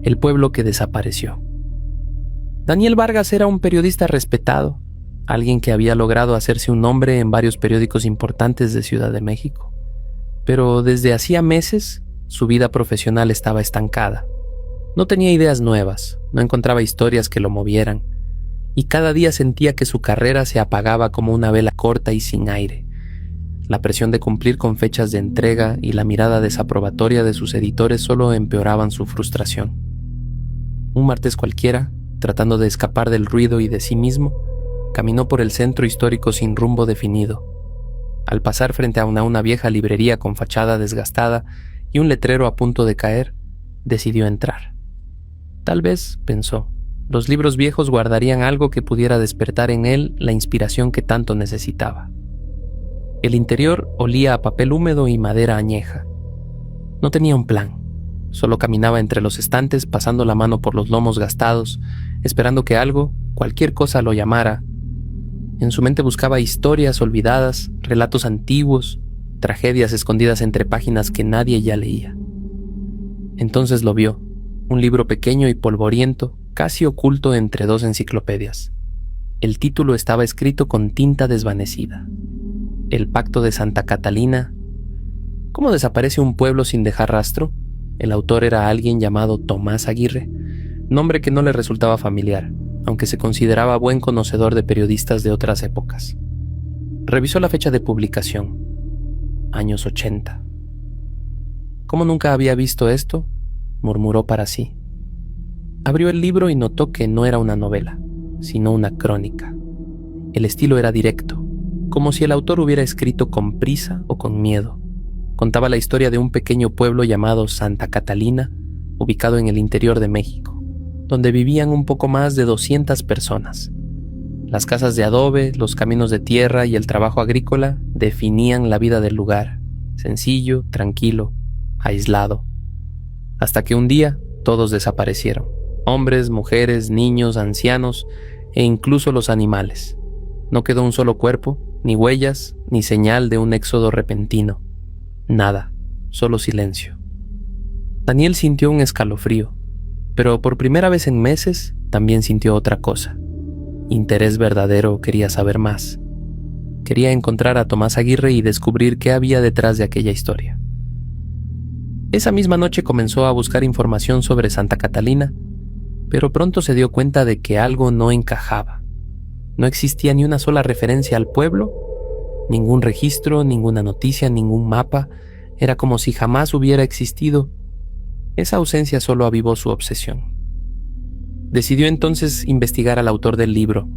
el pueblo que desapareció. Daniel Vargas era un periodista respetado, alguien que había logrado hacerse un nombre en varios periódicos importantes de Ciudad de México. Pero desde hacía meses, su vida profesional estaba estancada. No tenía ideas nuevas, no encontraba historias que lo movieran, y cada día sentía que su carrera se apagaba como una vela corta y sin aire. La presión de cumplir con fechas de entrega y la mirada desaprobatoria de sus editores solo empeoraban su frustración. Un martes cualquiera, tratando de escapar del ruido y de sí mismo, caminó por el centro histórico sin rumbo definido. Al pasar frente a una vieja librería con fachada desgastada y un letrero a punto de caer, decidió entrar. Tal vez, pensó, los libros viejos guardarían algo que pudiera despertar en él la inspiración que tanto necesitaba. El interior olía a papel húmedo y madera añeja. No tenía un plan. Solo caminaba entre los estantes pasando la mano por los lomos gastados, esperando que algo, cualquier cosa lo llamara. En su mente buscaba historias olvidadas, relatos antiguos, tragedias escondidas entre páginas que nadie ya leía. Entonces lo vio, un libro pequeño y polvoriento, casi oculto entre dos enciclopedias. El título estaba escrito con tinta desvanecida. El Pacto de Santa Catalina. ¿Cómo desaparece un pueblo sin dejar rastro? El autor era alguien llamado Tomás Aguirre, nombre que no le resultaba familiar, aunque se consideraba buen conocedor de periodistas de otras épocas. Revisó la fecha de publicación. Años 80. ¿Cómo nunca había visto esto?, murmuró para sí. Abrió el libro y notó que no era una novela, sino una crónica. El estilo era directo, como si el autor hubiera escrito con prisa o con miedo. Contaba la historia de un pequeño pueblo llamado Santa Catalina, ubicado en el interior de México, donde vivían un poco más de 200 personas. Las casas de adobe, los caminos de tierra y el trabajo agrícola definían la vida del lugar, sencillo, tranquilo, aislado. Hasta que un día todos desaparecieron, hombres, mujeres, niños, ancianos e incluso los animales. No quedó un solo cuerpo, ni huellas, ni señal de un éxodo repentino. Nada, solo silencio. Daniel sintió un escalofrío, pero por primera vez en meses también sintió otra cosa. Interés verdadero, quería saber más. Quería encontrar a Tomás Aguirre y descubrir qué había detrás de aquella historia. Esa misma noche comenzó a buscar información sobre Santa Catalina, pero pronto se dio cuenta de que algo no encajaba. No existía ni una sola referencia al pueblo, ningún registro, ninguna noticia, ningún mapa. Era como si jamás hubiera existido. Esa ausencia solo avivó su obsesión. Decidió entonces investigar al autor del libro.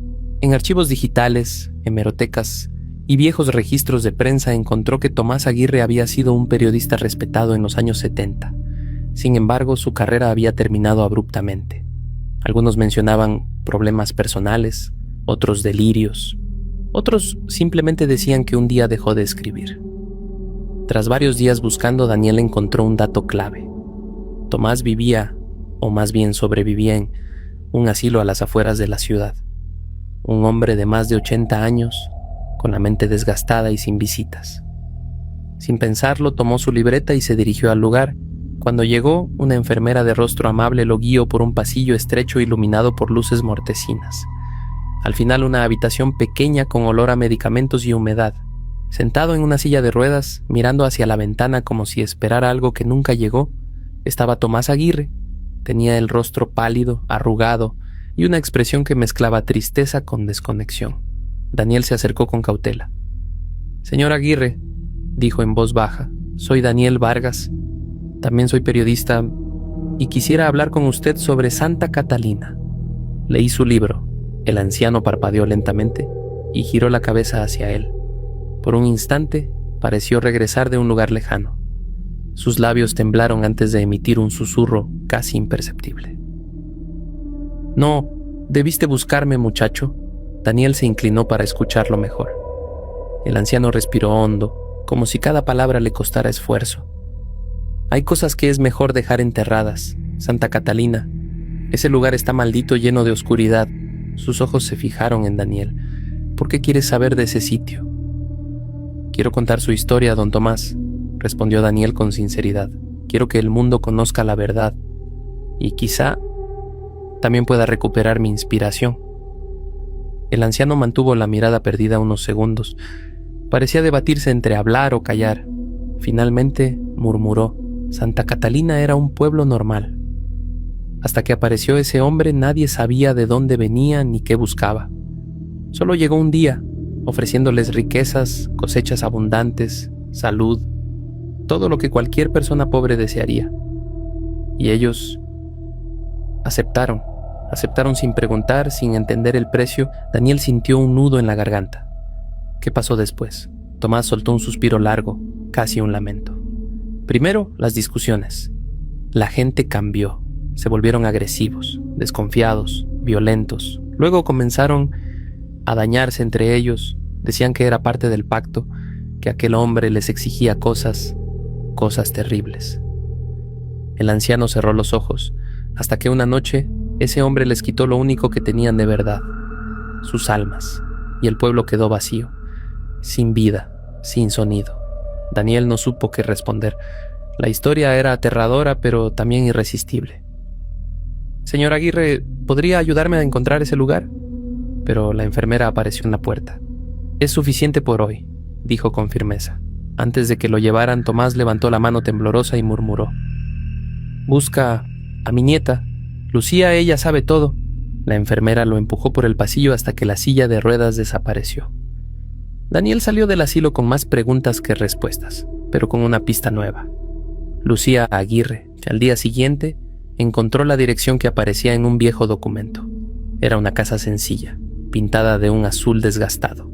En archivos digitales, hemerotecas y viejos registros de prensa encontró que Tomás Aguirre había sido un periodista respetado en los años 70. Sin embargo, su carrera había terminado abruptamente. Algunos mencionaban problemas personales, otros delirios. Otros simplemente decían que un día dejó de escribir. Tras varios días buscando, Daniel encontró un dato clave. Tomás vivía, o más bien sobrevivía en un asilo a las afueras de la ciudad. Un hombre de más de 80 años, con la mente desgastada y sin visitas. Sin pensarlo, tomó su libreta y se dirigió al lugar. Cuando llegó, una enfermera de rostro amable lo guió por un pasillo estrecho iluminado por luces mortecinas. Al final, una habitación pequeña con olor a medicamentos y humedad. Sentado en una silla de ruedas, mirando hacia la ventana como si esperara algo que nunca llegó, estaba Tomás Aguirre. Tenía el rostro pálido, arrugado y una expresión que mezclaba tristeza con desconexión. Daniel se acercó con cautela. «Señor Aguirre», dijo en voz baja, «soy Daniel Vargas. También soy periodista y quisiera hablar con usted sobre Santa Catalina». Leí su libro. El anciano parpadeó lentamente y giró la cabeza hacia él. Por un instante, pareció regresar de un lugar lejano. Sus labios temblaron antes de emitir un susurro casi imperceptible. «No, debiste buscarme, muchacho». Daniel se inclinó para escucharlo mejor. El anciano respiró hondo, como si cada palabra le costara esfuerzo. «Hay cosas que es mejor dejar enterradas, Santa Catalina. Ese lugar está maldito, lleno de oscuridad». Sus ojos se fijaron en Daniel. «¿Por qué quieres saber de ese sitio?» «Quiero contar su historia, don Tomás», respondió Daniel con sinceridad. «Quiero que el mundo conozca la verdad». y quizá también pueda recuperar mi inspiración. El anciano mantuvo la mirada perdida unos segundos. Parecía debatirse entre hablar o callar. Finalmente murmuró: Santa Catalina era un pueblo normal. Hasta que apareció ese hombre, nadie sabía de dónde venía ni qué buscaba. Solo llegó un día, ofreciéndoles riquezas, cosechas abundantes, salud, todo lo que cualquier persona pobre desearía. Y ellos aceptaron sin preguntar, sin entender el precio. Daniel sintió un nudo en la garganta. ¿Qué pasó después? Tomás soltó un suspiro largo, casi un lamento. Primero, las discusiones. La gente cambió. Se volvieron agresivos, desconfiados, violentos. Luego comenzaron a dañarse entre ellos. Decían que era parte del pacto, que aquel hombre les exigía cosas terribles. El anciano cerró los ojos, hasta que una noche ese hombre les quitó lo único que tenían de verdad, sus almas, y el pueblo quedó vacío, sin vida, sin sonido. Daniel no supo qué responder. La historia era aterradora, pero también irresistible. Señor Aguirre, ¿podría ayudarme a encontrar ese lugar? Pero la enfermera apareció en la puerta. Es suficiente por hoy, dijo con firmeza. Antes de que lo llevaran, Tomás levantó la mano temblorosa y murmuró: busca a mi nieta, Lucía, ella sabe todo. La enfermera lo empujó por el pasillo hasta que la silla de ruedas desapareció. Daniel salió del asilo con más preguntas que respuestas, pero con una pista nueva. Lucía Aguirre, que al día siguiente encontró la dirección que aparecía en un viejo documento. Era una casa sencilla, pintada de un azul desgastado.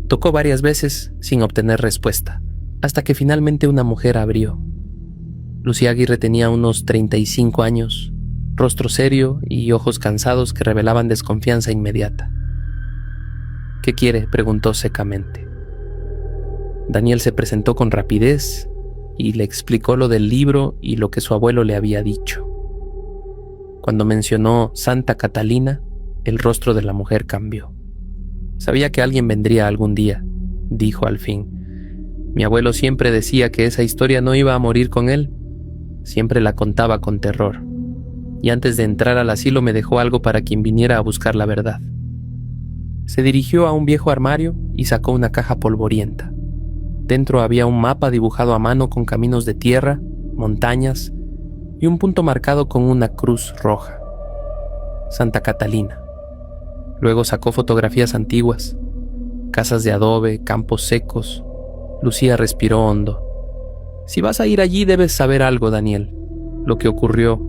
Tocó varias veces sin obtener respuesta, hasta que finalmente una mujer abrió. Lucía Aguirre tenía unos 35 años, rostro serio y ojos cansados que revelaban desconfianza inmediata. ¿Qué quiere?, preguntó secamente. Daniel se presentó con rapidez y le explicó lo del libro y lo que su abuelo le había dicho. Cuando mencionó Santa Catalina, el rostro de la mujer cambió. Sabía que alguien vendría algún día, dijo al fin. Mi abuelo siempre decía que esa historia no iba a morir con él. Siempre la contaba con terror. Y antes de entrar al asilo me dejó algo para quien viniera a buscar la verdad. Se dirigió a un viejo armario y sacó una caja polvorienta. Dentro había un mapa dibujado a mano con caminos de tierra, montañas y un punto marcado con una cruz roja. Santa Catalina. Luego sacó fotografías antiguas, casas de adobe, campos secos. Lucía respiró hondo. Si vas a ir allí debes saber algo, Daniel. Lo que ocurrió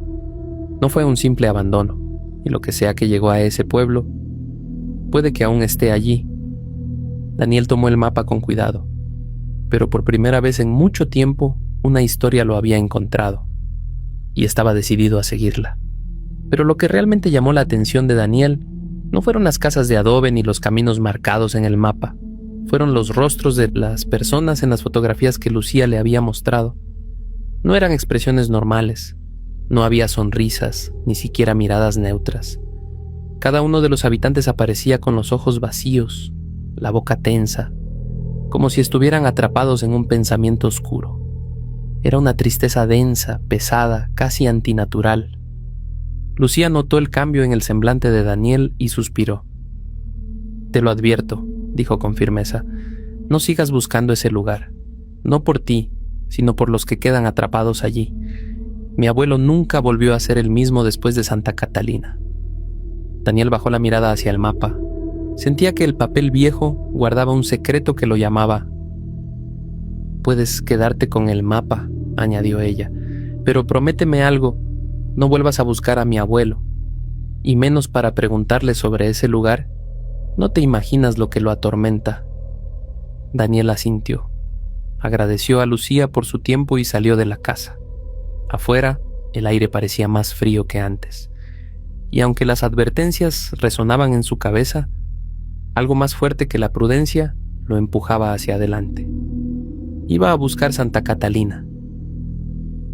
no fue un simple abandono, y lo que sea que llegó a ese pueblo, puede que aún esté allí. Daniel tomó el mapa con cuidado, pero por primera vez en mucho tiempo una historia lo había encontrado, y estaba decidido a seguirla. Pero lo que realmente llamó la atención de Daniel no fueron las casas de adobe ni los caminos marcados en el mapa. Fueron los rostros de las personas en las fotografías que Lucía le había mostrado. No eran expresiones normales. No había sonrisas, ni siquiera miradas neutras. Cada uno de los habitantes aparecía con los ojos vacíos, la boca tensa, como si estuvieran atrapados en un pensamiento oscuro. Era una tristeza densa, pesada, casi antinatural. Lucía notó el cambio en el semblante de Daniel y suspiró. Te lo advierto, dijo con firmeza, no sigas buscando ese lugar, no por ti, sino por los que quedan atrapados allí. Mi abuelo nunca volvió a ser el mismo después de Santa Catalina. Daniel bajó la mirada hacia el mapa. Sentía que el papel viejo guardaba un secreto que lo llamaba. Puedes quedarte con el mapa, añadió ella, pero prométeme algo. No vuelvas a buscar a mi abuelo, y menos para preguntarle sobre ese lugar. No te imaginas lo que lo atormenta. Daniel asintió. Agradeció a Lucía por su tiempo y salió de la casa. Afuera, el aire parecía más frío que antes, y aunque las advertencias resonaban en su cabeza, algo más fuerte que la prudencia lo empujaba hacia adelante. Iba a buscar Santa Catalina.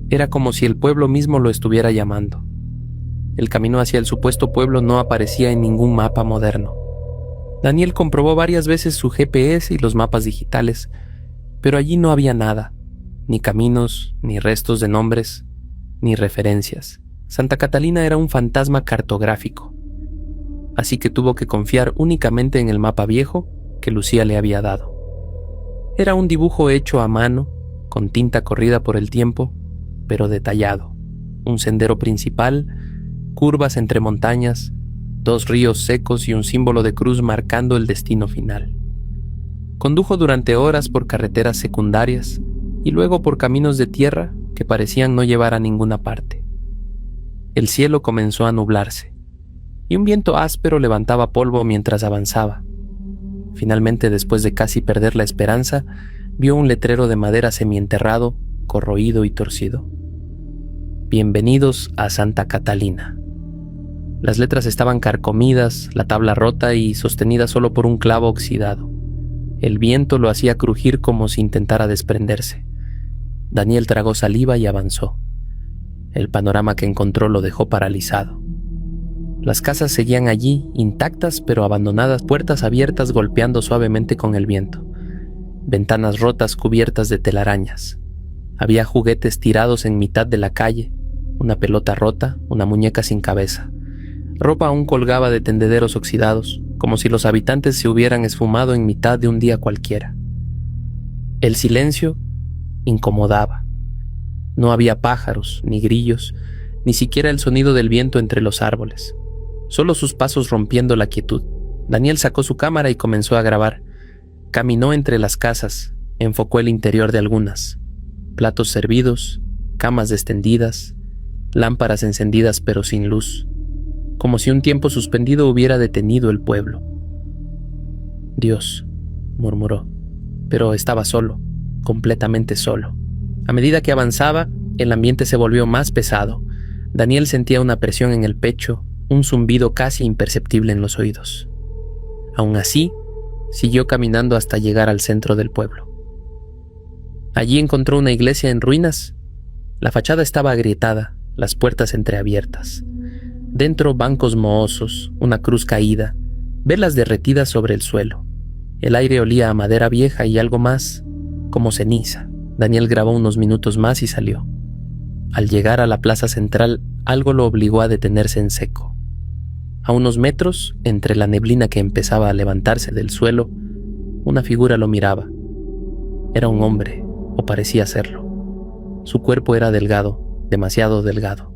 Era como si el pueblo mismo lo estuviera llamando. El camino hacia el supuesto pueblo no aparecía en ningún mapa moderno. Daniel comprobó varias veces su GPS y los mapas digitales, pero allí no había nada, ni caminos, ni restos de nombres, ni referencias. Santa Catalina era un fantasma cartográfico, así que tuvo que confiar únicamente en el mapa viejo que Lucía le había dado. Era un dibujo hecho a mano, con tinta corrida por el tiempo, pero detallado. Un sendero principal, curvas entre montañas, 2 ríos secos y un símbolo de cruz marcando el destino final. Condujo durante horas por carreteras secundarias y luego por caminos de tierra que parecían no llevar a ninguna parte. El cielo comenzó a nublarse y un viento áspero levantaba polvo mientras avanzaba. Finalmente, después de casi perder la esperanza, vio un letrero de madera semienterrado, corroído y torcido. Bienvenidos a Santa Catalina. Las letras estaban carcomidas, la tabla rota y sostenida solo por un clavo oxidado. El viento lo hacía crujir como si intentara desprenderse. Daniel tragó saliva y avanzó. El panorama que encontró lo dejó paralizado. Las casas seguían allí, intactas pero abandonadas, puertas abiertas golpeando suavemente con el viento. Ventanas rotas cubiertas de telarañas. Había juguetes tirados en mitad de la calle, una pelota rota, una muñeca sin cabeza. Ropa aún colgaba de tendederos oxidados, como si los habitantes se hubieran esfumado en mitad de un día cualquiera. El silencio incomodaba. No había pájaros, ni grillos, ni siquiera el sonido del viento entre los árboles. Solo sus pasos rompiendo la quietud. Daniel sacó su cámara y comenzó a grabar. Caminó entre las casas, enfocó el interior de algunas. Platos servidos, camas extendidas, lámparas encendidas pero sin luz, como si un tiempo suspendido hubiera detenido el pueblo. Dios, murmuró, pero estaba solo, completamente solo. A medida que avanzaba, el ambiente se volvió más pesado. Daniel sentía una presión en el pecho, un zumbido casi imperceptible en los oídos. Aún así, siguió caminando hasta llegar al centro del pueblo. Allí encontró una iglesia en ruinas. La fachada estaba agrietada, las puertas entreabiertas. Dentro, bancos mohosos, una cruz caída, velas derretidas sobre el suelo. El aire olía a madera vieja y algo más, como ceniza. Daniel grabó unos minutos más y salió. Al llegar a la plaza central, algo lo obligó a detenerse en seco. A unos metros, entre la neblina que empezaba a levantarse del suelo, una figura lo miraba. Era un hombre, o parecía serlo. Su cuerpo era delgado, demasiado delgado.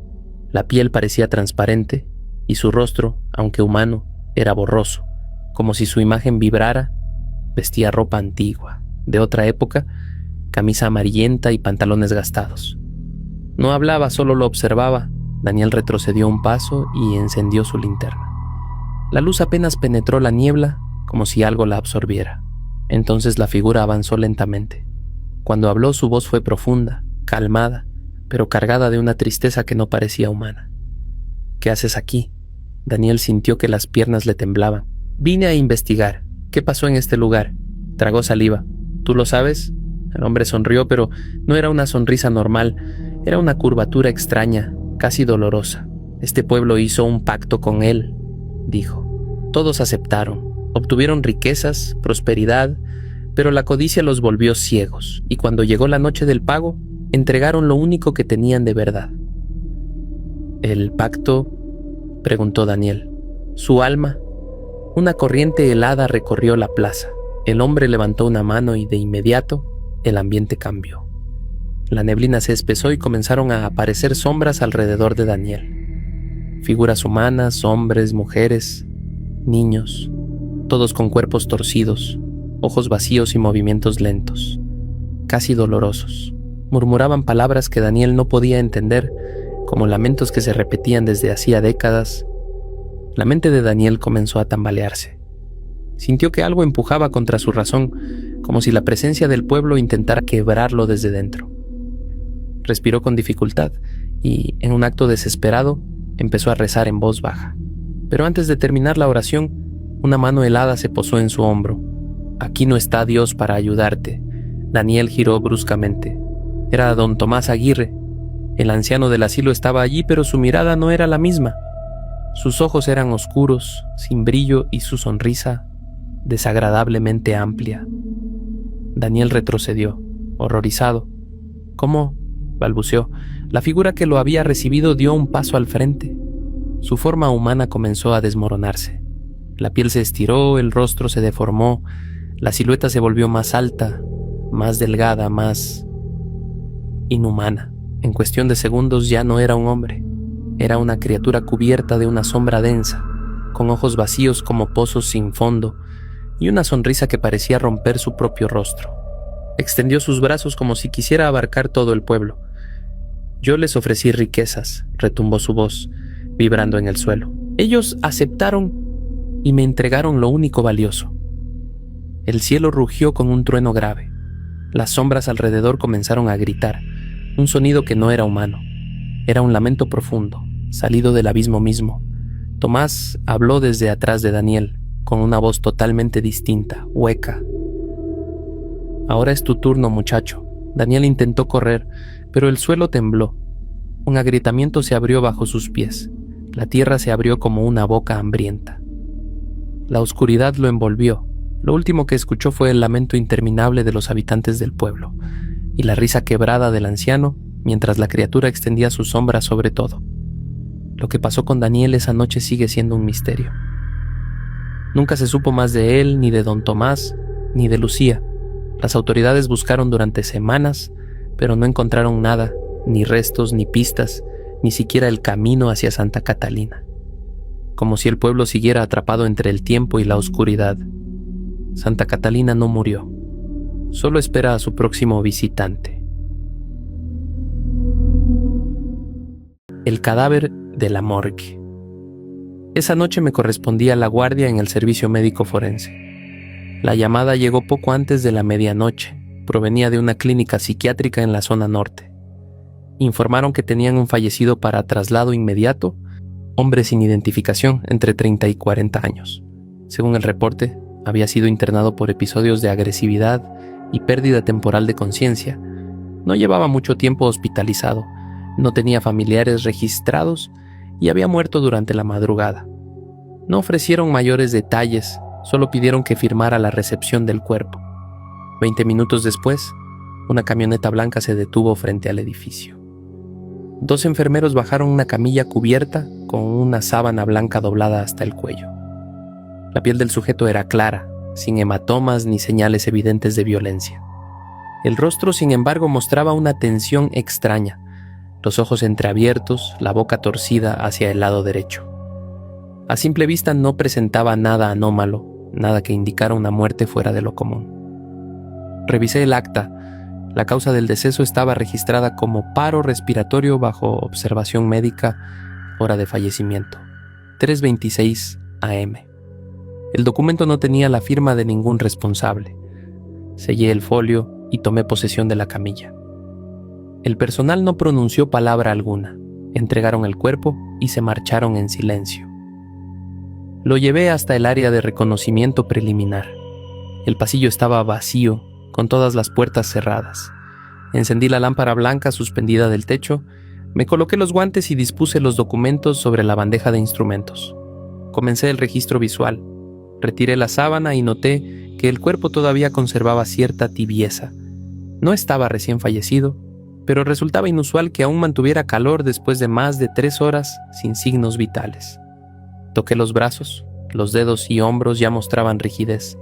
La piel parecía transparente y su rostro, aunque humano, era borroso, como si su imagen vibrara. Vestía ropa antigua, de otra época, camisa amarillenta y pantalones gastados. No hablaba, solo lo observaba. Daniel retrocedió un paso y encendió su linterna. La luz apenas penetró la niebla, como si algo la absorbiera. Entonces la figura avanzó lentamente. Cuando habló, su voz fue profunda, calmada, pero cargada de una tristeza que no parecía humana. ¿Qué haces aquí? Daniel sintió que las piernas le temblaban. Vine a investigar. ¿Qué pasó en este lugar? Tragó saliva. ¿Tú lo sabes? El hombre sonrió, pero no era una sonrisa normal. Era una curvatura extraña, casi dolorosa. Este pueblo hizo un pacto con él, dijo. Todos aceptaron. Obtuvieron riquezas, prosperidad, pero la codicia los volvió ciegos, y cuando llegó la noche del pago, entregaron lo único que tenían de verdad. ¿El pacto?, preguntó Daniel. ¿Su alma? Una corriente helada recorrió la plaza. El hombre levantó una mano y de inmediato el ambiente cambió. La neblina se espesó y comenzaron a aparecer sombras alrededor de Daniel. Figuras humanas, hombres, mujeres, niños, todos con cuerpos torcidos, ojos vacíos y movimientos lentos, casi dolorosos. Murmuraban palabras que Daniel no podía entender, como lamentos que se repetían desde hacía décadas. La mente de Daniel comenzó a tambalearse. Sintió que algo empujaba contra su razón, como si la presencia del pueblo intentara quebrarlo desde dentro. Respiró con dificultad y, en un acto desesperado, empezó a rezar en voz baja. Pero antes de terminar la oración, una mano helada se posó en su hombro. «Aquí no está Dios para ayudarte». Daniel giró bruscamente. Era don Tomás Aguirre. El anciano del asilo estaba allí, pero su mirada no era la misma. Sus ojos eran oscuros, sin brillo, y su sonrisa desagradablemente amplia. Daniel retrocedió, horrorizado. «¿Cómo?», balbuceó. La figura que lo había recibido dio un paso al frente. Su forma humana comenzó a desmoronarse. La piel se estiró, el rostro se deformó, la silueta se volvió más alta, más delgada, más inhumana. En cuestión de segundos ya no era un hombre, era una criatura cubierta de una sombra densa, con ojos vacíos como pozos sin fondo y una sonrisa que parecía romper su propio rostro. Extendió sus brazos como si quisiera abarcar todo el pueblo. Yo les ofrecí riquezas, retumbó su voz, vibrando en el suelo. Ellos aceptaron y me entregaron lo único valioso. El cielo rugió con un trueno grave. Las sombras alrededor comenzaron a gritar, un sonido que no era humano. Era un lamento profundo, salido del abismo mismo. Tomás habló desde atrás de Daniel, con una voz totalmente distinta, hueca. Ahora es tu turno, muchacho. Daniel intentó correr, pero el suelo tembló. Un agrietamiento se abrió bajo sus pies. La tierra se abrió como una boca hambrienta. La oscuridad lo envolvió. Lo último que escuchó fue el lamento interminable de los habitantes del pueblo y la risa quebrada del anciano mientras la criatura extendía su sombra sobre todo. Lo que pasó con Daniel esa noche sigue siendo un misterio. Nunca se supo más de él, ni de don Tomás, ni de Lucía. Las autoridades buscaron durante semanas, pero no encontraron nada, ni restos, ni pistas, ni siquiera el camino hacia Santa Catalina. Como si el pueblo siguiera atrapado entre el tiempo y la oscuridad. Santa Catalina no murió, solo espera a su próximo visitante. El cadáver de la morgue. Esa noche me correspondía la guardia en el servicio médico forense. La llamada llegó poco antes de la medianoche. Provenía de una clínica psiquiátrica en la zona norte. Informaron que tenían un fallecido para traslado inmediato, hombre sin identificación, entre 30 y 40 años. Según el reporte, había sido internado por episodios de agresividad y pérdida temporal de conciencia. No llevaba mucho tiempo hospitalizado, no tenía familiares registrados y había muerto durante la madrugada. No ofrecieron mayores detalles, solo pidieron que firmara la recepción del cuerpo. 20 minutos después, una camioneta blanca se detuvo frente al edificio. 2 enfermeros bajaron una camilla cubierta con una sábana blanca doblada hasta el cuello. La piel del sujeto era clara, sin hematomas ni señales evidentes de violencia. El rostro, sin embargo, mostraba una tensión extraña, los ojos entreabiertos, la boca torcida hacia el lado derecho. A simple vista no presentaba nada anómalo, nada que indicara una muerte fuera de lo común. Revisé el acta. La causa del deceso estaba registrada como paro respiratorio bajo observación médica, hora de fallecimiento, 3:26 am. El documento no tenía la firma de ningún responsable. Sellé el folio y tomé posesión de la camilla. El personal no pronunció palabra alguna. Entregaron el cuerpo y se marcharon en silencio. Lo llevé hasta el área de reconocimiento preliminar. El pasillo estaba vacío, con todas las puertas cerradas. Encendí la lámpara blanca suspendida del techo, me coloqué los guantes y dispuse los documentos sobre la bandeja de instrumentos. Comencé el registro visual. Retiré la sábana y noté que el cuerpo todavía conservaba cierta tibieza. No estaba recién fallecido, pero resultaba inusual que aún mantuviera calor después de más de 3 horas sin signos vitales. Toqué los brazos, los dedos y hombros ya mostraban rigidez.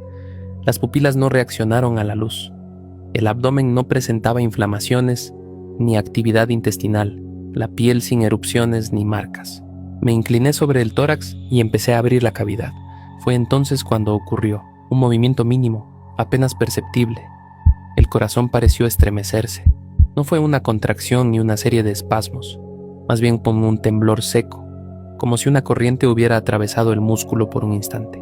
Las pupilas no reaccionaron a la luz. El abdomen no presentaba inflamaciones ni actividad intestinal, la piel sin erupciones ni marcas. Me incliné sobre el tórax y empecé a abrir la cavidad. Fue entonces cuando ocurrió, un movimiento mínimo, apenas perceptible. El corazón pareció estremecerse. No fue una contracción ni una serie de espasmos, más bien como un temblor seco, como si una corriente hubiera atravesado el músculo por un instante.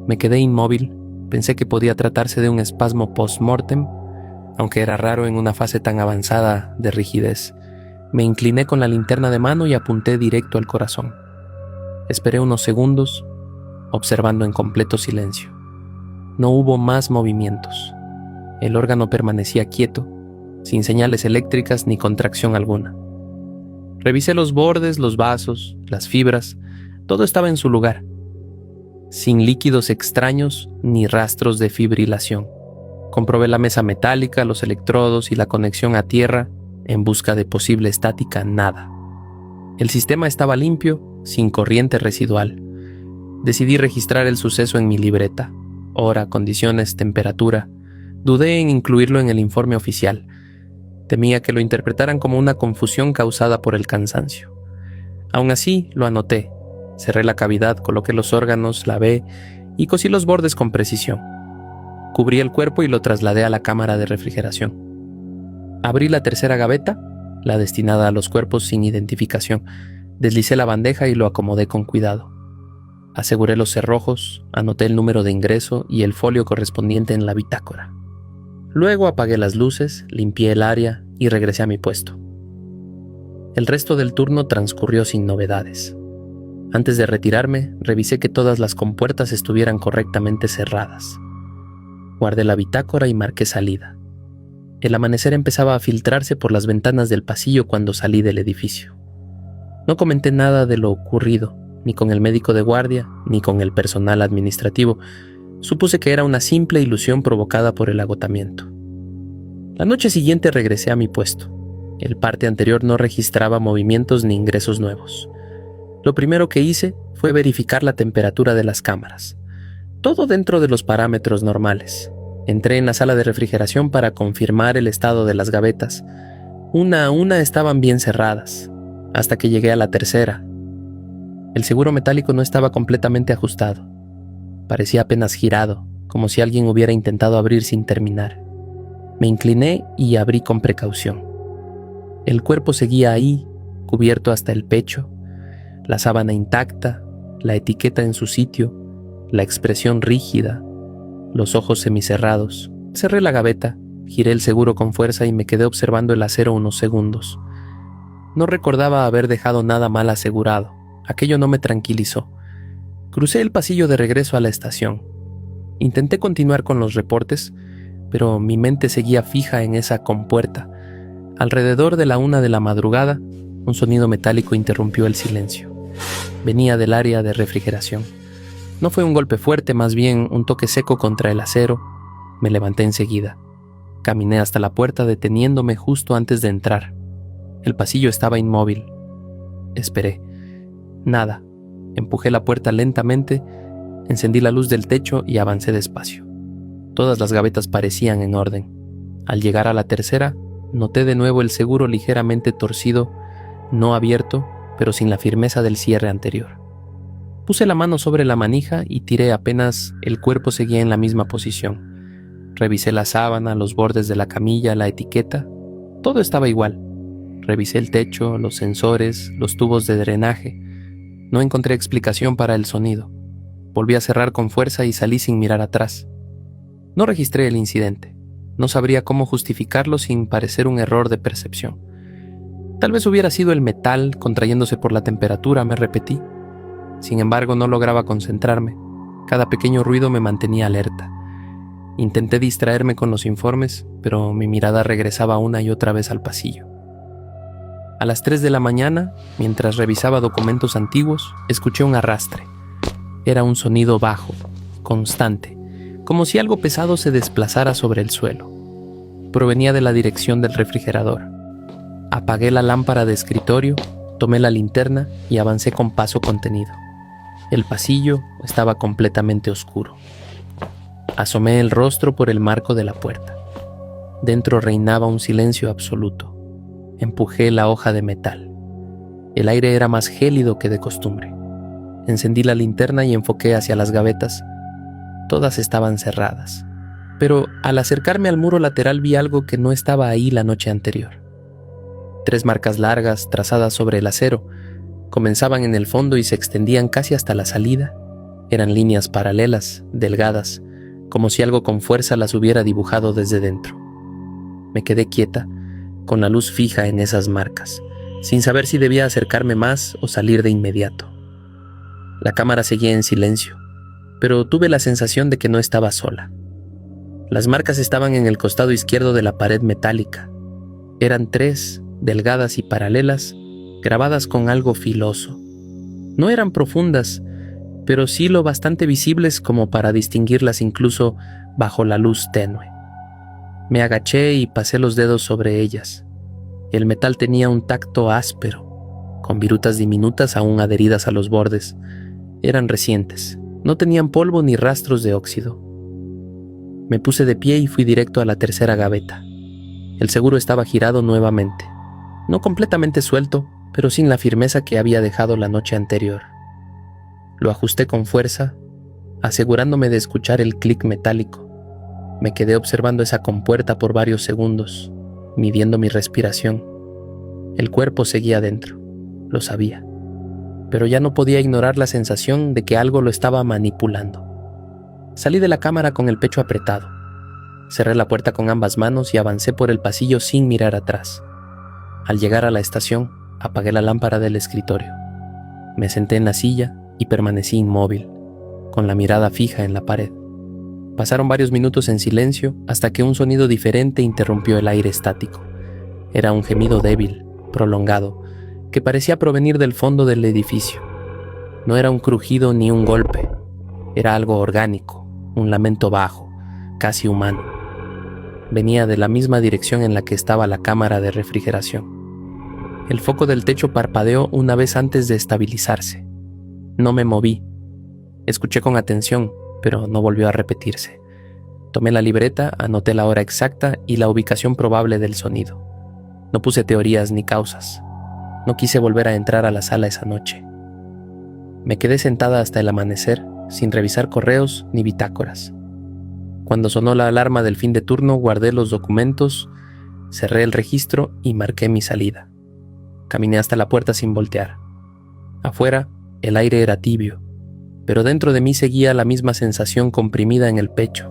Me quedé inmóvil. Pensé que podía tratarse de un espasmo post-mortem, aunque era raro en una fase tan avanzada de rigidez. Me incliné con la linterna de mano y apunté directo al corazón. Esperé unos segundos, observando en completo silencio. No hubo más movimientos. El órgano permanecía quieto, sin señales eléctricas ni contracción alguna. Revisé los bordes, los vasos, las fibras, todo estaba en su lugar. Sin líquidos extraños ni rastros de fibrilación. Comprobé la mesa metálica, los electrodos y la conexión a tierra, En busca de posible estática, nada. El sistema estaba limpio, sin corriente residual. Decidí registrar el suceso en mi libreta. Hora, condiciones, temperatura. Dudé en incluirlo en el informe oficial. Temía que lo interpretaran como una confusión causada por el cansancio. Aún así, lo anoté. Cerré la cavidad, coloqué los órganos, lavé y cosí los bordes con precisión. Cubrí el cuerpo y lo trasladé a la cámara de refrigeración. Abrí la tercera gaveta, la destinada a los cuerpos sin identificación. Deslicé la bandeja y lo acomodé con cuidado. Aseguré los cerrojos, anoté el número de ingreso y el folio correspondiente en la bitácora. Luego apagué las luces, limpié el área y regresé a mi puesto. El resto del turno transcurrió sin novedades. Antes de retirarme, revisé que todas las compuertas estuvieran correctamente cerradas. Guardé la bitácora y marqué salida. El amanecer empezaba a filtrarse por las ventanas del pasillo cuando salí del edificio. No comenté nada de lo ocurrido, ni con el médico de guardia, ni con el personal administrativo. Supuse que era una simple ilusión provocada por el agotamiento. La noche siguiente regresé a mi puesto. El parte anterior no registraba movimientos ni ingresos nuevos. Lo primero que hice fue verificar la temperatura de las cámaras. Todo dentro de los parámetros normales. Entré en la sala de refrigeración para confirmar el estado de las gavetas. Una a una estaban bien cerradas, hasta que llegué a la tercera. El seguro metálico no estaba completamente ajustado. Parecía apenas girado, como si alguien hubiera intentado abrir sin terminar. Me incliné y abrí con precaución. El cuerpo seguía ahí, cubierto hasta el pecho, la sábana intacta, la etiqueta en su sitio, la expresión rígida, los ojos semicerrados. Cerré la gaveta, giré el seguro con fuerza y me quedé observando el acero unos segundos. No recordaba haber dejado nada mal asegurado. Aquello no me tranquilizó. Crucé el pasillo de regreso a la estación. Intenté continuar con los reportes, pero mi mente seguía fija en esa compuerta. Alrededor de la 1 de la madrugada, un sonido metálico interrumpió el silencio. Venía del área de refrigeración. No fue un golpe fuerte, más bien un toque seco contra el acero. Me levanté enseguida. Caminé hasta la puerta deteniéndome justo antes de entrar. El pasillo estaba inmóvil. Esperé. Nada. Empujé la puerta lentamente, encendí la luz del techo y avancé despacio. Todas las gavetas parecían en orden. Al llegar a la tercera, noté de nuevo el seguro ligeramente torcido, no abierto, pero sin la firmeza del cierre anterior. Puse la mano sobre la manija y tiré apenas el cuerpo seguía en la misma posición. Revisé la sábana, los bordes de la camilla, la etiqueta. Todo estaba igual. Revisé el techo, los sensores, los tubos de drenaje. No encontré explicación para el sonido. Volví a cerrar con fuerza y salí sin mirar atrás. No registré el incidente. No sabría cómo justificarlo sin parecer un error de percepción. Tal vez hubiera sido el metal contrayéndose por la temperatura, me repetí. Sin embargo, no lograba concentrarme. Cada pequeño ruido me mantenía alerta. Intenté distraerme con los informes, pero mi mirada regresaba una y otra vez al pasillo. A las 3 de la mañana, mientras revisaba documentos antiguos, escuché un arrastre. Era un sonido bajo, constante, como si algo pesado se desplazara sobre el suelo. Provenía de la dirección del refrigerador. Apagué la lámpara de escritorio, tomé la linterna y avancé con paso contenido. El pasillo estaba completamente oscuro. Asomé el rostro por el marco de la puerta. Dentro reinaba un silencio absoluto. Empujé la hoja de metal. El aire era más gélido que de costumbre. Encendí la linterna y enfoqué hacia las gavetas. Todas estaban cerradas. Pero al acercarme al muro lateral vi algo que no estaba ahí la noche anterior. 3 marcas largas trazadas sobre el acero. Comenzaban en el fondo y se extendían casi hasta la salida. Eran líneas paralelas, delgadas, como si algo con fuerza las hubiera dibujado desde dentro. Me quedé quieta, con la luz fija en esas marcas, sin saber si debía acercarme más o salir de inmediato. La cámara seguía en silencio, pero tuve la sensación de que no estaba sola. Las marcas estaban en el costado izquierdo de la pared metálica. Eran 3, delgadas y paralelas, grabadas con algo filoso. No eran profundas, pero sí lo bastante visibles como para distinguirlas incluso bajo la luz tenue. Me agaché y pasé los dedos sobre ellas. El metal tenía un tacto áspero, con virutas diminutas aún adheridas a los bordes. Eran recientes, no tenían polvo ni rastros de óxido. Me puse de pie y fui directo a la tercera gaveta. El seguro estaba girado nuevamente, no completamente suelto, pero sin la firmeza que había dejado la noche anterior. Lo ajusté con fuerza, asegurándome de escuchar el clic metálico. Me quedé observando esa compuerta por varios segundos, midiendo mi respiración. El cuerpo seguía dentro, lo sabía, pero ya no podía ignorar la sensación de que algo lo estaba manipulando. Salí de la cámara con el pecho apretado. Cerré la puerta con ambas manos y avancé por el pasillo sin mirar atrás. Al llegar a la estación, apagué la lámpara del escritorio. Me senté en la silla y permanecí inmóvil, con la mirada fija en la pared. Pasaron varios minutos en silencio hasta que un sonido diferente interrumpió el aire estático. Era un gemido débil, prolongado, que parecía provenir del fondo del edificio. No era un crujido ni un golpe. Era algo orgánico, un lamento bajo, casi humano. Venía de la misma dirección en la que estaba la cámara de refrigeración. El foco del techo parpadeó una vez antes de estabilizarse. No me moví. Escuché con atención, pero no volvió a repetirse. Tomé la libreta, anoté la hora exacta y la ubicación probable del sonido. No puse teorías ni causas. No quise volver a entrar a la sala esa noche. Me quedé sentada hasta el amanecer, sin revisar correos ni bitácoras. Cuando sonó la alarma del fin de turno, guardé los documentos, cerré el registro y marqué mi salida. Caminé hasta la puerta sin voltear. Afuera, el aire era tibio, pero dentro de mí seguía la misma sensación comprimida en el pecho.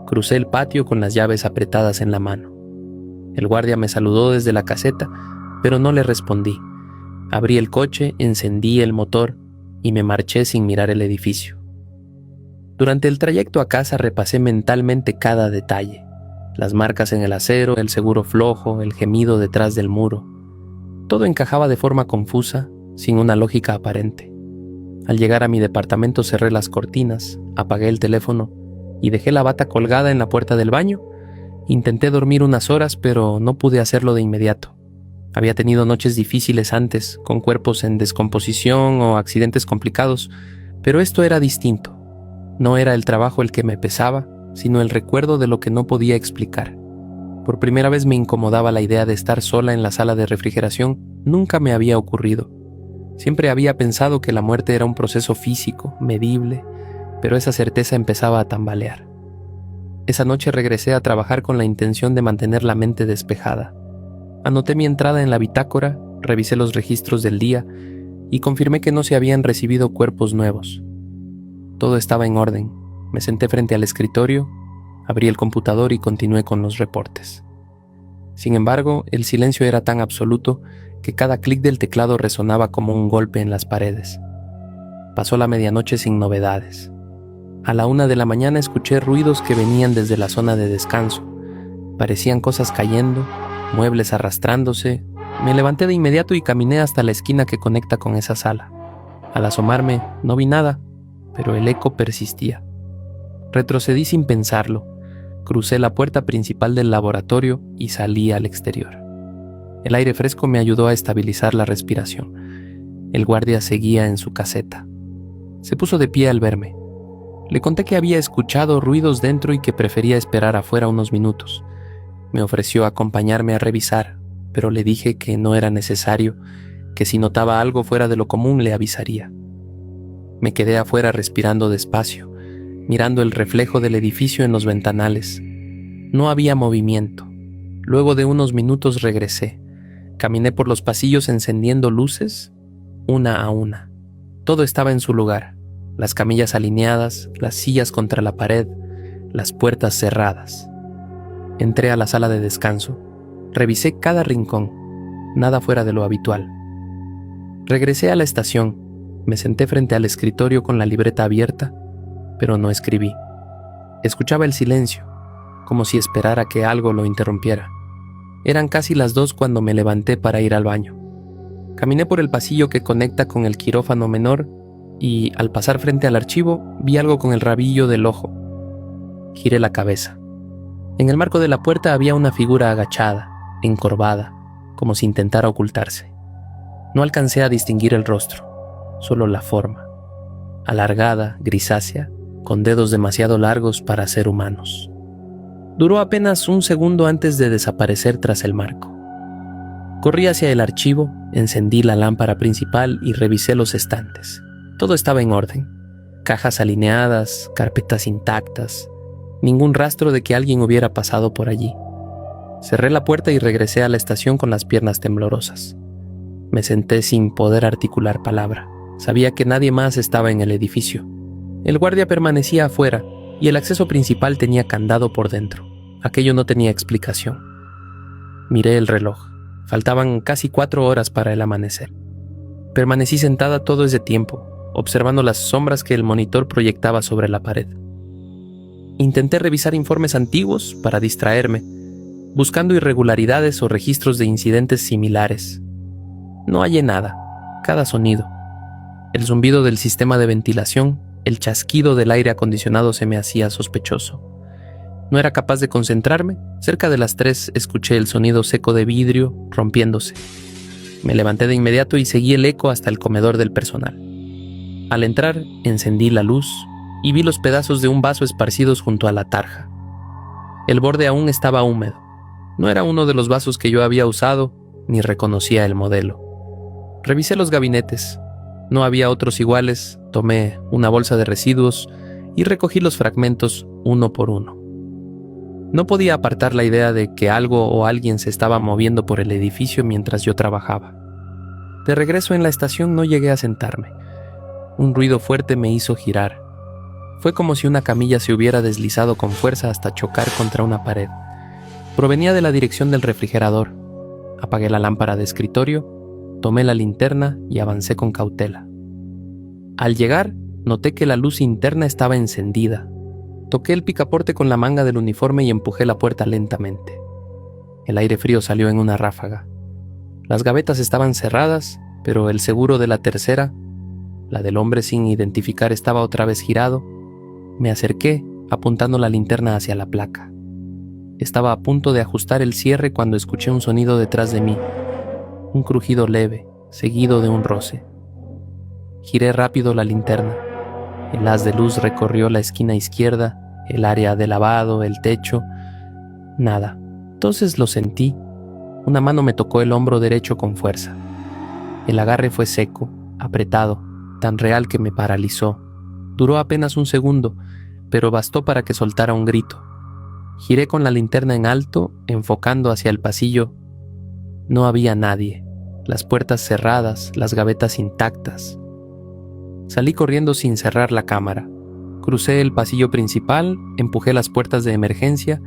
Crucé el patio con las llaves apretadas en la mano. El guardia me saludó desde la caseta, pero no le respondí. Abrí el coche, encendí el motor y me marché sin mirar el edificio. Durante el trayecto a casa repasé mentalmente cada detalle. Las marcas en el acero, el seguro flojo, el gemido detrás del muro. Todo encajaba de forma confusa, sin una lógica aparente. Al llegar a mi departamento cerré las cortinas, apagué el teléfono y dejé la bata colgada en la puerta del baño. Intenté dormir unas horas, pero no pude hacerlo de inmediato. Había tenido noches difíciles antes, con cuerpos en descomposición o accidentes complicados, pero esto era distinto. No era el trabajo el que me pesaba, sino el recuerdo de lo que no podía explicar. Por primera vez me incomodaba la idea de estar sola en la sala de refrigeración. Nunca me había ocurrido. Siempre había pensado que la muerte era un proceso físico, medible, pero esa certeza empezaba a tambalear. Esa noche regresé a trabajar con la intención de mantener la mente despejada. Anoté mi entrada en la bitácora, revisé los registros del día y confirmé que no se habían recibido cuerpos nuevos. Todo estaba en orden. Me senté frente al escritorio, abrí el computador y continué con los reportes. Sin embargo, el silencio era tan absoluto que cada clic del teclado resonaba como un golpe en las paredes. Pasó la medianoche sin novedades. A la 1 de la mañana escuché ruidos que venían desde la zona de descanso. Parecían cosas cayendo, muebles arrastrándose. Me levanté de inmediato y caminé hasta la esquina que conecta con esa sala. Al asomarme, no vi nada, pero el eco persistía. Retrocedí sin pensarlo. Crucé la puerta principal del laboratorio y salí al exterior. El aire fresco me ayudó a estabilizar la respiración. El guardia seguía en su caseta. Se puso de pie al verme. Le conté que había escuchado ruidos dentro y que prefería esperar afuera unos minutos. Me ofreció acompañarme a revisar, pero le dije que no era necesario, que si notaba algo fuera de lo común le avisaría. Me quedé afuera respirando despacio, mirando el reflejo del edificio en los ventanales. No había movimiento. Luego de unos minutos regresé. Caminé por los pasillos encendiendo luces, una a una. Todo estaba en su lugar. Las camillas alineadas, las sillas contra la pared, las puertas cerradas. Entré a la sala de descanso. Revisé cada rincón. Nada fuera de lo habitual. Regresé a la estación. Me senté frente al escritorio con la libreta abierta, pero no escribí. Escuchaba el silencio, como si esperara que algo lo interrumpiera. Eran casi las 2 cuando me levanté para ir al baño. Caminé por el pasillo que conecta con el quirófano menor y, al pasar frente al archivo, vi algo con el rabillo del ojo. Giré la cabeza. En el marco de la puerta había una figura agachada, encorvada, como si intentara ocultarse. No alcancé a distinguir el rostro, solo la forma, alargada, grisácea, con dedos demasiado largos para ser humanos. Duró apenas un segundo antes de desaparecer tras el marco. Corrí hacia el archivo, encendí la lámpara principal y revisé los estantes. Todo estaba en orden. Cajas alineadas, carpetas intactas, ningún rastro de que alguien hubiera pasado por allí. Cerré la puerta y regresé a la estación con las piernas temblorosas. Me senté sin poder articular palabra. Sabía que nadie más estaba en el edificio. El guardia permanecía afuera y el acceso principal tenía candado por dentro. Aquello no tenía explicación. Miré el reloj. Faltaban casi 4 horas para el amanecer. Permanecí sentada todo ese tiempo, observando las sombras que el monitor proyectaba sobre la pared. Intenté revisar informes antiguos para distraerme, buscando irregularidades o registros de incidentes similares. No hallé nada, cada sonido. El zumbido del sistema de ventilación, el chasquido del aire acondicionado se me hacía sospechoso. No era capaz de concentrarme. Cerca de las 3 escuché el sonido seco de vidrio rompiéndose. Me levanté de inmediato y seguí el eco hasta el comedor del personal. Al entrar, encendí la luz y vi los pedazos de un vaso esparcidos junto a la tarja. El borde aún estaba húmedo. No era uno de los vasos que yo había usado, ni reconocía el modelo. Revisé los gabinetes. No había otros iguales. Tomé una bolsa de residuos y recogí los fragmentos uno por uno. No podía apartar la idea de que algo o alguien se estaba moviendo por el edificio mientras yo trabajaba. De regreso en la estación no llegué a sentarme. Un ruido fuerte me hizo girar. Fue como si una camilla se hubiera deslizado con fuerza hasta chocar contra una pared. Provenía de la dirección del refrigerador. Apagué la lámpara de escritorio, tomé la linterna y avancé con cautela. Al llegar, noté que la luz interna estaba encendida. Toqué el picaporte con la manga del uniforme y empujé la puerta lentamente. El aire frío salió en una ráfaga. Las gavetas estaban cerradas, pero el seguro de la tercera, la del hombre sin identificar, estaba otra vez girado. Me acerqué, apuntando la linterna hacia la placa. Estaba a punto de ajustar el cierre cuando escuché un sonido detrás de mí. Un crujido leve, seguido de un roce. Giré rápido la linterna. El haz de luz recorrió la esquina izquierda, el área de lavado, el techo. Nada. Entonces lo sentí. Una mano me tocó el hombro derecho con fuerza. El agarre fue seco, apretado, tan real que me paralizó. Duró apenas un segundo, pero bastó para que soltara un grito. Giré con la linterna en alto, enfocando hacia el pasillo. No había nadie. Las puertas cerradas, las gavetas intactas. Salí corriendo sin cerrar la cámara. Crucé el pasillo principal, empujé las puertas de emergencia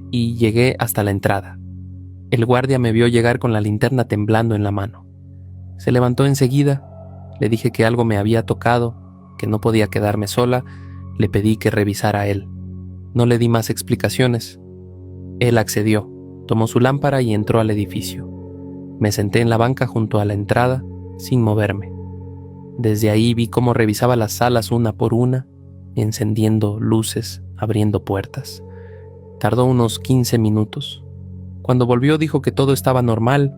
y llegué hasta la entrada. El guardia me vio llegar con la linterna temblando en la mano. Se levantó enseguida, le dije que algo me había tocado, que no podía quedarme sola, le pedí que revisara a él. No le di más explicaciones. Él accedió, tomó su lámpara y entró al edificio. Me senté en la banca junto a la entrada, sin moverme. Desde ahí vi cómo revisaba las salas una por una, encendiendo luces, abriendo puertas. Tardó unos 15 minutos. Cuando volvió dijo que todo estaba normal,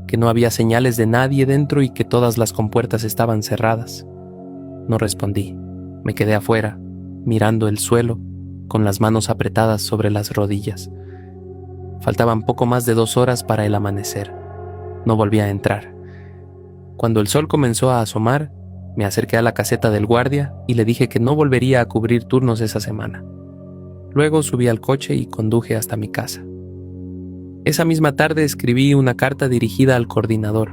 que no había señales de nadie dentro y que todas las compuertas estaban cerradas. No respondí. Me quedé afuera, mirando el suelo, con las manos apretadas sobre las rodillas. Faltaban poco más de 2 horas para el amanecer. No volví a entrar. Cuando el sol comenzó a asomar, me acerqué a la caseta del guardia y le dije que no volvería a cubrir turnos esa semana. Luego subí al coche y conduje hasta mi casa. Esa misma tarde escribí una carta dirigida al coordinador.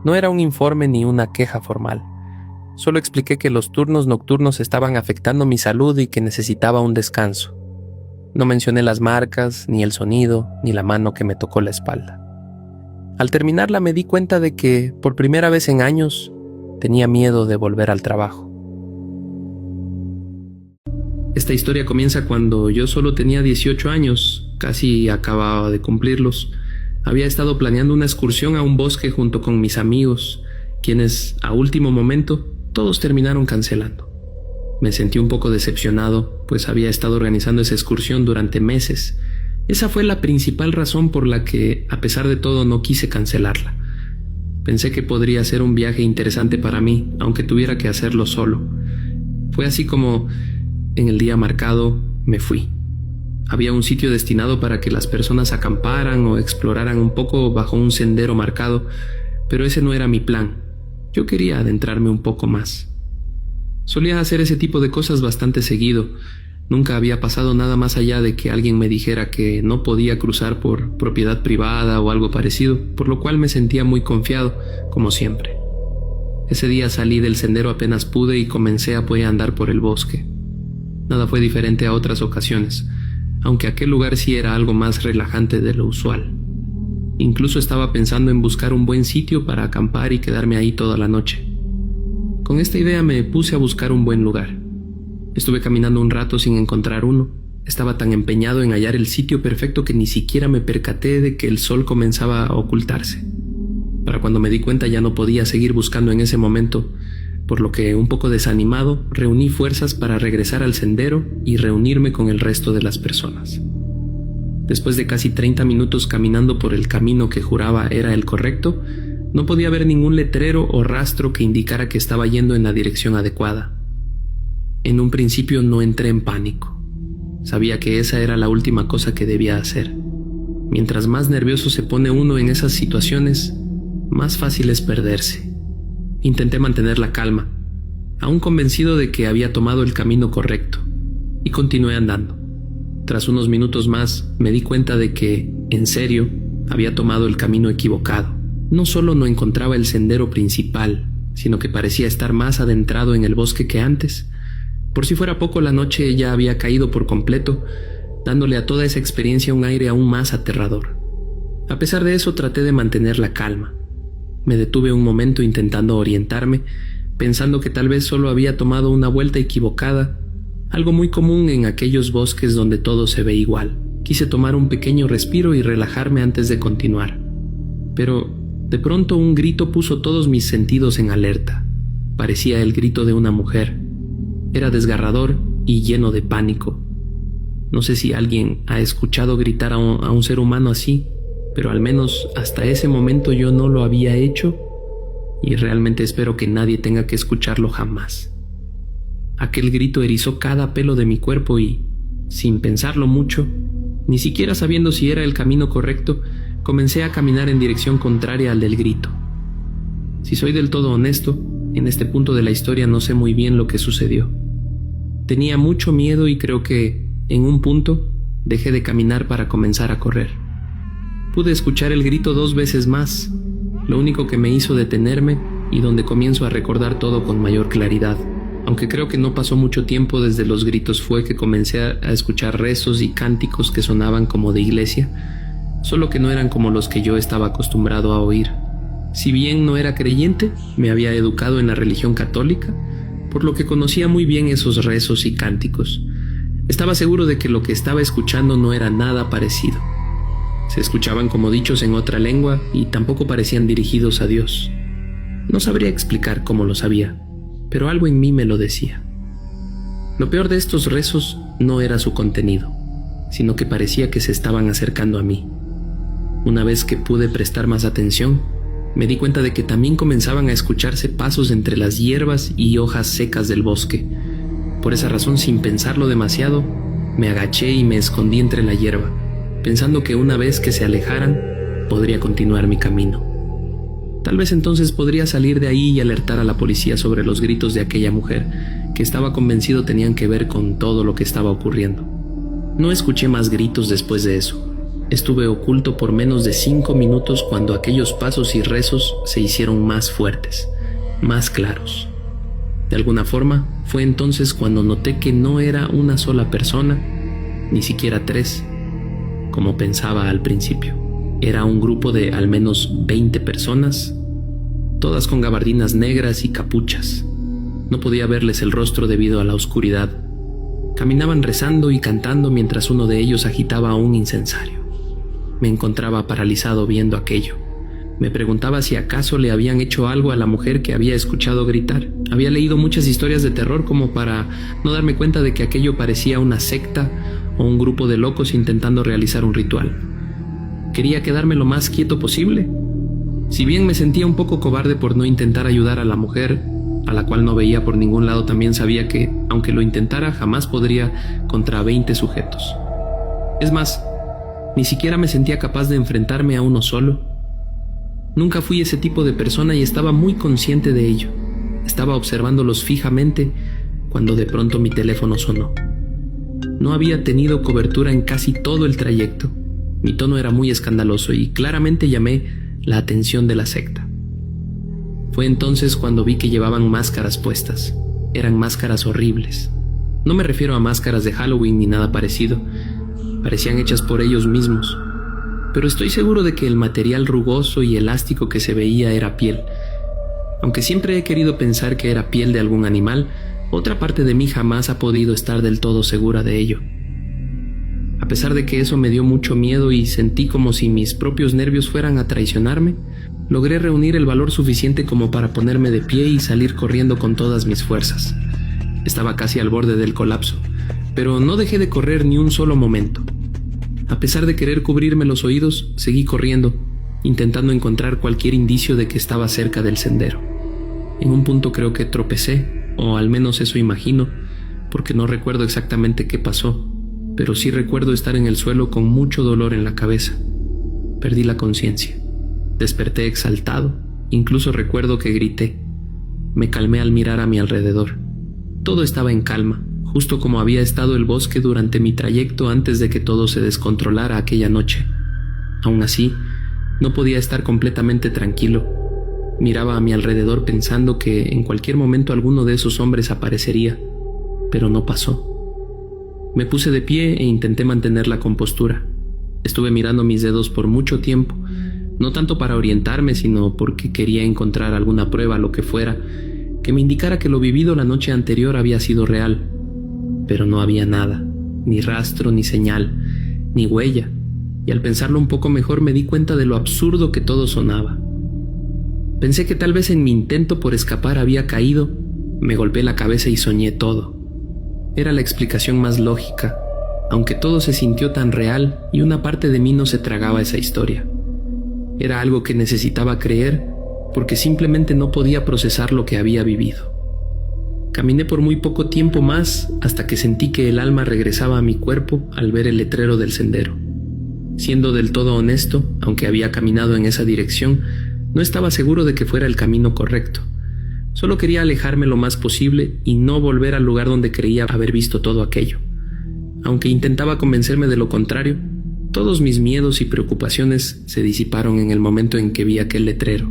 No era un informe ni una queja formal. Solo expliqué que los turnos nocturnos estaban afectando mi salud y que necesitaba un descanso. No mencioné las marcas, ni el sonido, ni la mano que me tocó la espalda. Al terminarla me di cuenta de que, por primera vez en años, tenía miedo de volver al trabajo. Esta historia comienza cuando yo solo tenía 18 años, casi acababa de cumplirlos. Había estado planeando una excursión a un bosque junto con mis amigos, quienes, a último momento, todos terminaron cancelando. Me sentí un poco decepcionado, pues había estado organizando esa excursión durante meses Esa fue la principal razón por la que, a pesar de todo, no quise cancelarla. Pensé que podría ser un viaje interesante para mí, aunque tuviera que hacerlo solo. Fue así como, en el día marcado, me fui. Había un sitio destinado para que las personas acamparan o exploraran un poco bajo un sendero marcado, pero ese no era mi plan. Yo quería adentrarme un poco más. Solía hacer ese tipo de cosas bastante seguido. Nunca había pasado nada más allá de que alguien me dijera que no podía cruzar por propiedad privada o algo parecido, por lo cual me sentía muy confiado, como siempre. Ese día salí del sendero apenas pude y comencé a andar por el bosque. Nada fue diferente a otras ocasiones, aunque aquel lugar sí era algo más relajante de lo usual. Incluso estaba pensando en buscar un buen sitio para acampar y quedarme ahí toda la noche. Con esta idea me puse a buscar un buen lugar. Estuve caminando un rato sin encontrar uno. Estaba tan empeñado en hallar el sitio perfecto que ni siquiera me percaté de que el sol comenzaba a ocultarse. Para cuando me di cuenta ya no podía seguir buscando en ese momento, por lo que, un poco desanimado, reuní fuerzas para regresar al sendero y reunirme con el resto de las personas. Después de casi 30 minutos caminando por el camino que juraba era el correcto, no podía ver ningún letrero o rastro que indicara que estaba yendo en la dirección adecuada. En un principio no entré en pánico. Sabía que esa era la última cosa que debía hacer. Mientras más nervioso se pone uno en esas situaciones, más fácil es perderse. Intenté mantener la calma, aún convencido de que había tomado el camino correcto, y continué andando. Tras unos minutos más, me di cuenta de que, en serio, había tomado el camino equivocado. No solo no encontraba el sendero principal, sino que parecía estar más adentrado en el bosque que antes. Por si fuera poco, la noche ya había caído por completo, dándole a toda esa experiencia un aire aún más aterrador. A pesar de eso, traté de mantener la calma. Me detuve un momento intentando orientarme, pensando que tal vez solo había tomado una vuelta equivocada, algo muy común en aquellos bosques donde todo se ve igual. Quise tomar un pequeño respiro y relajarme antes de continuar. Pero, de pronto, un grito puso todos mis sentidos en alerta. Parecía el grito de una mujer. Era desgarrador y lleno de pánico. No sé si alguien ha escuchado gritar a un ser humano así, pero al menos hasta ese momento yo no lo había hecho y realmente espero que nadie tenga que escucharlo jamás. Aquel grito erizó cada pelo de mi cuerpo y, sin pensarlo mucho, ni siquiera sabiendo si era el camino correcto, comencé a caminar en dirección contraria al del grito. Si soy del todo honesto, en este punto de la historia no sé muy bien lo que sucedió. Tenía mucho miedo y creo que, en un punto, dejé de caminar para comenzar a correr. Pude escuchar el grito 2 veces más, lo único que me hizo detenerme y donde comienzo a recordar todo con mayor claridad. Aunque creo que no pasó mucho tiempo desde los gritos fue que comencé a escuchar rezos y cánticos que sonaban como de iglesia, solo que no eran como los que yo estaba acostumbrado a oír. Si bien no era creyente, me había educado en la religión católica, por lo que conocía muy bien esos rezos y cánticos. Estaba seguro de que lo que estaba escuchando no era nada parecido. Se escuchaban como dichos en otra lengua y tampoco parecían dirigidos a Dios. No sabría explicar cómo lo sabía, pero algo en mí me lo decía. Lo peor de estos rezos no era su contenido, sino que parecía que se estaban acercando a mí. Una vez que pude prestar más atención, me di cuenta de que también comenzaban a escucharse pasos entre las hierbas y hojas secas del bosque. Por esa razón, sin pensarlo demasiado, me agaché y me escondí entre la hierba, pensando que una vez que se alejaran, podría continuar mi camino. Tal vez entonces podría salir de ahí y alertar a la policía sobre los gritos de aquella mujer, que estaba convencido tenían que ver con todo lo que estaba ocurriendo. No escuché más gritos después de eso. Estuve oculto por menos de 5 minutos cuando aquellos pasos y rezos se hicieron más fuertes, más claros. De alguna forma, fue entonces cuando noté que no era una sola persona, ni siquiera 3, como pensaba al principio. Era un grupo de al menos 20 personas, todas con gabardinas negras y capuchas. No podía verles el rostro debido a la oscuridad. Caminaban rezando y cantando mientras uno de ellos agitaba un incensario. Me encontraba paralizado viendo aquello. Me preguntaba si acaso le habían hecho algo a la mujer que había escuchado gritar. Había leído muchas historias de terror como para no darme cuenta de que aquello parecía una secta o un grupo de locos intentando realizar un ritual. Quería quedarme lo más quieto posible. Si bien me sentía un poco cobarde por no intentar ayudar a la mujer, a la cual no veía por ningún lado, también sabía que, aunque lo intentara, jamás podría contra 20 sujetos. Es más, ni siquiera me sentía capaz de enfrentarme a uno solo. Nunca fui ese tipo de persona y estaba muy consciente de ello. Estaba observándolos fijamente cuando de pronto mi teléfono sonó. No había tenido cobertura en casi todo el trayecto. Mi tono era muy escandaloso y claramente llamé la atención de la secta. Fue entonces cuando vi que llevaban máscaras puestas. Eran máscaras horribles. No me refiero a máscaras de Halloween ni nada parecido. Parecían hechas por ellos mismos. Pero estoy seguro de que el material rugoso y elástico que se veía era piel. Aunque siempre he querido pensar que era piel de algún animal, otra parte de mí jamás ha podido estar del todo segura de ello. A pesar de que eso me dio mucho miedo y sentí como si mis propios nervios fueran a traicionarme, logré reunir el valor suficiente como para ponerme de pie y salir corriendo con todas mis fuerzas. Estaba casi al borde del colapso, pero no dejé de correr ni un solo momento. A pesar de querer cubrirme los oídos, seguí corriendo, intentando encontrar cualquier indicio de que estaba cerca del sendero. En un punto creo que tropecé, o al menos eso imagino, porque no recuerdo exactamente qué pasó, pero sí recuerdo estar en el suelo con mucho dolor en la cabeza. Perdí la conciencia. Desperté exaltado, incluso recuerdo que grité. Me calmé al mirar a mi alrededor. Todo estaba en calma, justo como había estado el bosque durante mi trayecto antes de que todo se descontrolara aquella noche. Aún así, no podía estar completamente tranquilo. Miraba a mi alrededor pensando que en cualquier momento alguno de esos hombres aparecería, pero no pasó. Me puse de pie e intenté mantener la compostura. Estuve mirando mis dedos por mucho tiempo, no tanto para orientarme, sino porque quería encontrar alguna prueba, lo que fuera, que me indicara que lo vivido la noche anterior había sido real. Pero no había nada, ni rastro, ni señal, ni huella, y al pensarlo un poco mejor me di cuenta de lo absurdo que todo sonaba. Pensé que tal vez en mi intento por escapar había caído, me golpeé la cabeza y soñé todo. Era la explicación más lógica, aunque todo se sintió tan real y una parte de mí no se tragaba esa historia. Era algo que necesitaba creer porque simplemente no podía procesar lo que había vivido. Caminé por muy poco tiempo más hasta que sentí que el alma regresaba a mi cuerpo al ver el letrero del sendero. Siendo del todo honesto, aunque había caminado en esa dirección, no estaba seguro de que fuera el camino correcto. Solo quería alejarme lo más posible y no volver al lugar donde creía haber visto todo aquello. Aunque intentaba convencerme de lo contrario, todos mis miedos y preocupaciones se disiparon en el momento en que vi aquel letrero.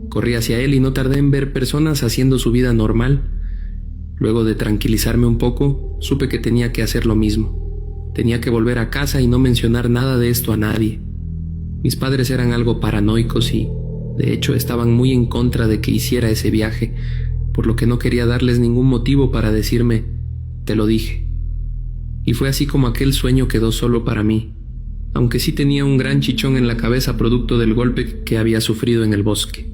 Corrí hacia él y no tardé en ver personas haciendo su vida normal. Luego de tranquilizarme un poco, supe que tenía que hacer lo mismo. Tenía que volver a casa y no mencionar nada de esto a nadie. Mis padres eran algo paranoicos y, de hecho, estaban muy en contra de que hiciera ese viaje, por lo que no quería darles ningún motivo para decirme, te lo dije. Y fue así como aquel sueño quedó solo para mí, aunque sí tenía un gran chichón en la cabeza producto del golpe que había sufrido en el bosque.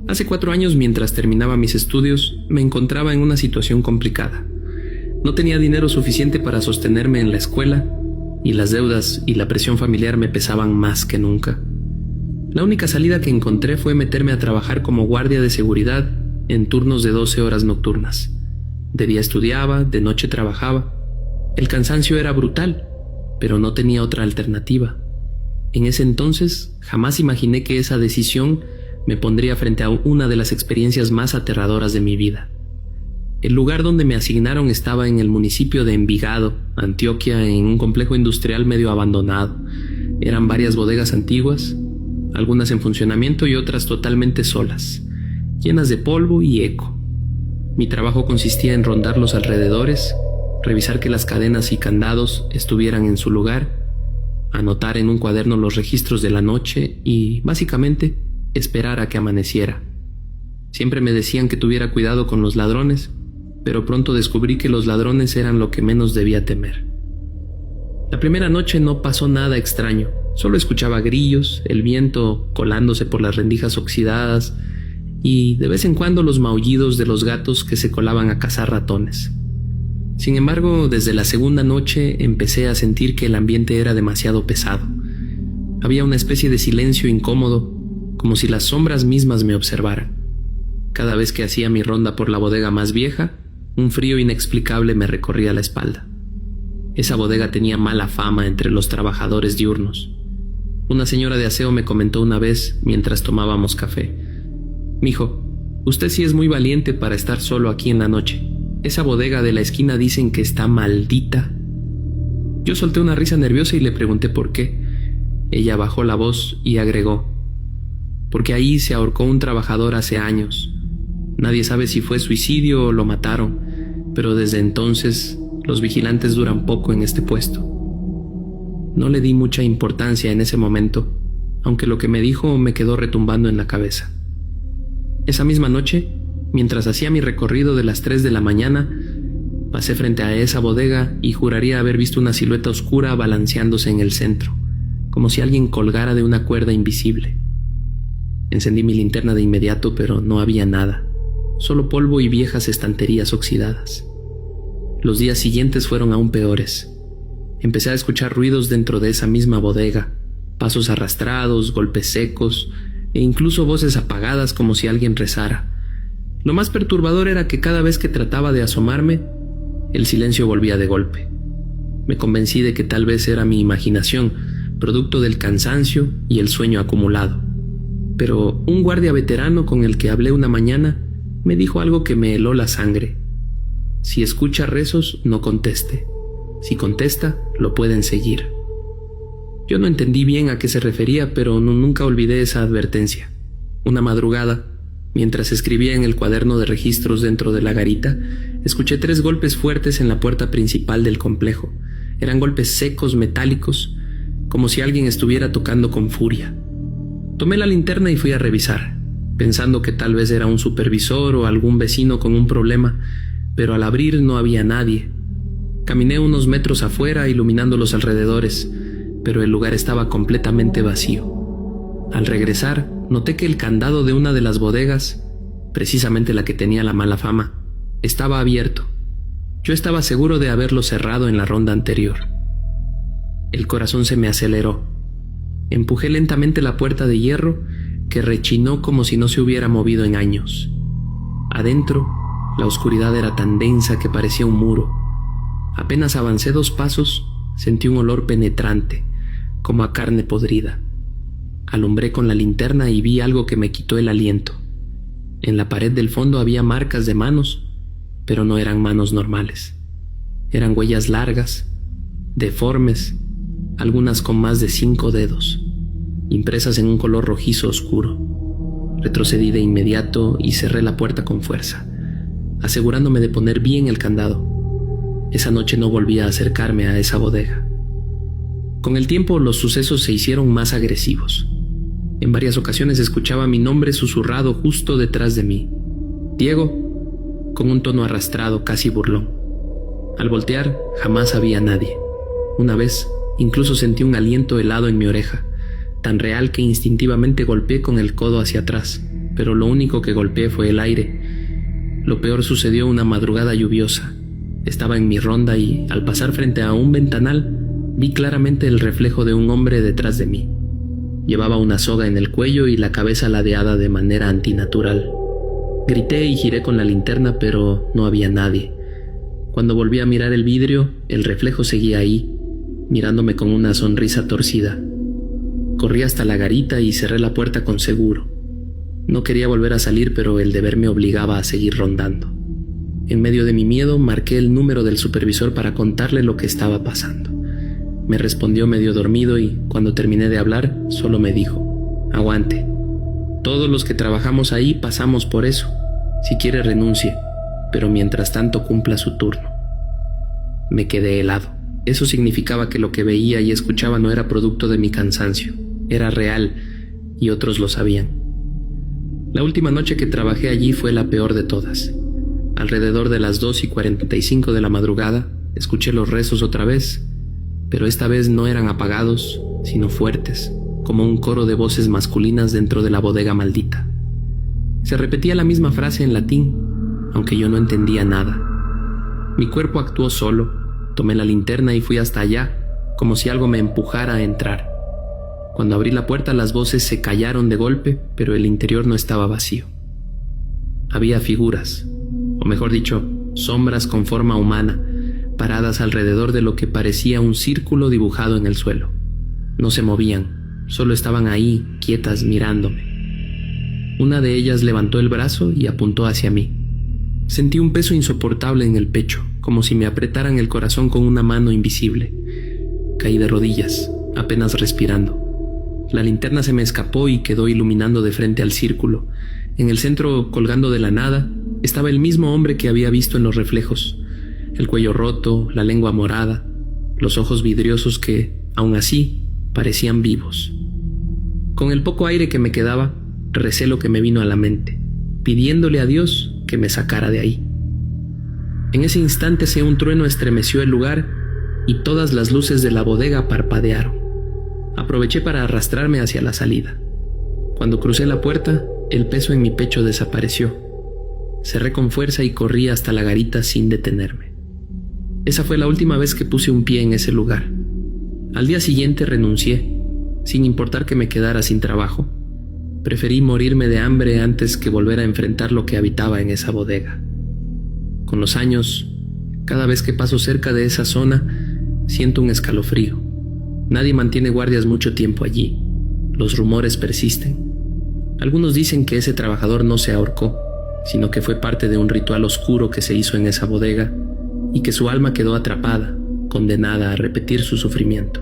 Hace 4 años, mientras terminaba mis estudios, me encontraba en una situación complicada. No tenía dinero suficiente para sostenerme en la escuela, y las deudas y la presión familiar me pesaban más que nunca. La única salida que encontré fue meterme a trabajar como guardia de seguridad en turnos de 12 horas nocturnas. De día estudiaba, de noche trabajaba. El cansancio era brutal, pero no tenía otra alternativa. En ese entonces, jamás imaginé que esa decisión me pondría frente a una de las experiencias más aterradoras de mi vida. El lugar donde me asignaron estaba en el municipio de Envigado, Antioquia, en un complejo industrial medio abandonado. Eran varias bodegas antiguas, algunas en funcionamiento y otras totalmente solas, llenas de polvo y eco. Mi trabajo consistía en rondar los alrededores, revisar que las cadenas y candados estuvieran en su lugar, anotar en un cuaderno los registros de la noche y, básicamente, esperar a que amaneciera. Siempre me decían que tuviera cuidado con los ladrones, pero pronto descubrí que los ladrones eran lo que menos debía temer. La primera noche no pasó nada extraño, solo escuchaba grillos, el viento colándose por las rendijas oxidadas y de vez en cuando los maullidos de los gatos que se colaban a cazar ratones. Sin embargo, desde la segunda noche empecé a sentir que el ambiente era demasiado pesado. Había una especie de silencio incómodo, como si las sombras mismas me observaran. Cada vez que hacía mi ronda por la bodega más vieja, un frío inexplicable me recorría la espalda. Esa bodega tenía mala fama entre los trabajadores diurnos. Una señora de aseo me comentó una vez mientras tomábamos café: «Mijo, usted sí es muy valiente para estar solo aquí en la noche. Esa bodega de la esquina dicen que está maldita». Yo solté una risa nerviosa y le pregunté por qué. Ella bajó la voz y agregó: «Porque ahí se ahorcó un trabajador hace años. Nadie sabe si fue suicidio o lo mataron, pero desde entonces los vigilantes duran poco en este puesto». No le di mucha importancia en ese momento, aunque lo que me dijo me quedó retumbando en la cabeza. Esa misma noche, mientras hacía mi recorrido de las 3 de la mañana, pasé frente a esa bodega y juraría haber visto una silueta oscura balanceándose en el centro, como si alguien colgara de una cuerda invisible. Encendí mi linterna de inmediato, pero no había nada, solo polvo y viejas estanterías oxidadas. Los días siguientes fueron aún peores. Empecé a escuchar ruidos dentro de esa misma bodega, pasos arrastrados, golpes secos e incluso voces apagadas como si alguien rezara. Lo más perturbador era que cada vez que trataba de asomarme, el silencio volvía de golpe. Me convencí de que tal vez era mi imaginación, producto del cansancio y el sueño acumulado. Pero un guardia veterano con el que hablé una mañana me dijo algo que me heló la sangre: «Si escucha rezos, no conteste. Si contesta, lo pueden seguir». Yo no entendí bien a qué se refería, pero nunca olvidé esa advertencia. Una madrugada, mientras escribía en el cuaderno de registros dentro de la garita, escuché 3 golpes fuertes en la puerta principal del complejo. Eran golpes secos, metálicos, como si alguien estuviera tocando con furia. Tomé la linterna y fui a revisar, pensando que tal vez era un supervisor o algún vecino con un problema, pero al abrir no había nadie. Caminé unos metros afuera iluminando los alrededores, pero el lugar estaba completamente vacío. Al regresar, noté que el candado de una de las bodegas, precisamente la que tenía la mala fama, estaba abierto. Yo estaba seguro de haberlo cerrado en la ronda anterior. El corazón se me aceleró. Empujé lentamente la puerta de hierro, que rechinó como si no se hubiera movido en años. Adentro, la oscuridad era tan densa que parecía un muro. Apenas avancé 2 pasos, sentí un olor penetrante, como a carne podrida. Alumbré con la linterna y vi algo que me quitó el aliento. En la pared del fondo había marcas de manos, pero no eran manos normales. Eran huellas largas, deformes, algunas con más de 5 dedos, impresas en un color rojizo oscuro. Retrocedí de inmediato y cerré la puerta con fuerza, asegurándome de poner bien el candado. Esa noche no volví a acercarme a esa bodega. Con el tiempo, los sucesos se hicieron más agresivos. En varias ocasiones escuchaba mi nombre susurrado justo detrás de mí: «Diego», con un tono arrastrado, casi burlón. Al voltear, jamás había nadie. Una vez, incluso sentí un aliento helado en mi oreja, tan real que instintivamente golpeé con el codo hacia atrás, pero lo único que golpeé fue el aire. Lo peor sucedió una madrugada lluviosa. Estaba en mi ronda y, al pasar frente a un ventanal, vi claramente el reflejo de un hombre detrás de mí. Llevaba una soga en el cuello y la cabeza ladeada de manera antinatural. Grité y giré con la linterna, pero no había nadie. Cuando volví a mirar el vidrio, el reflejo seguía ahí, mirándome con una sonrisa torcida. Corrí hasta la garita y cerré la puerta con seguro. No quería volver a salir, pero el deber me obligaba a seguir rondando. En medio de mi miedo, marqué el número del supervisor para contarle lo que estaba pasando. Me respondió medio dormido y, cuando terminé de hablar, solo me dijo: «Aguante. Todos los que trabajamos ahí pasamos por eso. Si quiere, renuncie, pero mientras tanto cumpla su turno». Me quedé helado. Eso significaba que lo que veía y escuchaba no era producto de mi cansancio. Era real, y otros lo sabían. La última noche que trabajé allí fue la peor de todas. Alrededor de las 2:45 de la madrugada, escuché los rezos otra vez, pero esta vez no eran apagados, sino fuertes, como un coro de voces masculinas dentro de la bodega maldita. Se repetía la misma frase en latín, aunque yo no entendía nada. Mi cuerpo actuó solo, tomé la linterna y fui hasta allá, como si algo me empujara a entrar. Cuando abrí la puerta, las voces se callaron de golpe, pero el interior no estaba vacío. Había figuras, o mejor dicho, sombras con forma humana, paradas alrededor de lo que parecía un círculo dibujado en el suelo. No se movían, solo estaban ahí, quietas, mirándome. Una de ellas levantó el brazo y apuntó hacia mí. Sentí un peso insoportable en el pecho, como si me apretaran el corazón con una mano invisible. Caí de rodillas, apenas respirando. La linterna se me escapó y quedó iluminando de frente al círculo. En el centro, colgando de la nada, estaba el mismo hombre que había visto en los reflejos. El cuello roto, la lengua morada, los ojos vidriosos que, aun así, parecían vivos. Con el poco aire que me quedaba, recé lo que me vino a la mente, pidiéndole a Dios que me sacara de ahí. En ese instante un trueno estremeció el lugar y todas las luces de la bodega parpadearon. Aproveché para arrastrarme hacia la salida. Cuando crucé la puerta, el peso en mi pecho desapareció. Cerré con fuerza y corrí hasta la garita sin detenerme. Esa fue la última vez que puse un pie en ese lugar. Al día siguiente renuncié, sin importar que me quedara sin trabajo. Preferí morirme de hambre antes que volver a enfrentar lo que habitaba en esa bodega. Con los años, cada vez que paso cerca de esa zona, siento un escalofrío. Nadie mantiene guardias mucho tiempo allí. Los rumores persisten. Algunos dicen que ese trabajador no se ahorcó, sino que fue parte de un ritual oscuro que se hizo en esa bodega y que su alma quedó atrapada, condenada a repetir su sufrimiento.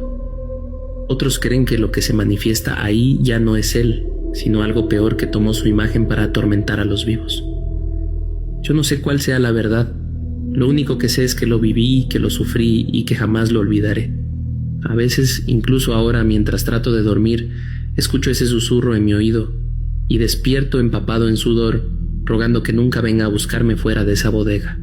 Otros creen que lo que se manifiesta ahí ya no es él, sino algo peor que tomó su imagen para atormentar a los vivos. Yo no sé cuál sea la verdad. Lo único que sé es que lo viví, que lo sufrí y que jamás lo olvidaré. A veces, incluso ahora, mientras trato de dormir, escucho ese susurro en mi oído y despierto empapado en sudor, rogando que nunca venga a buscarme fuera de esa bodega.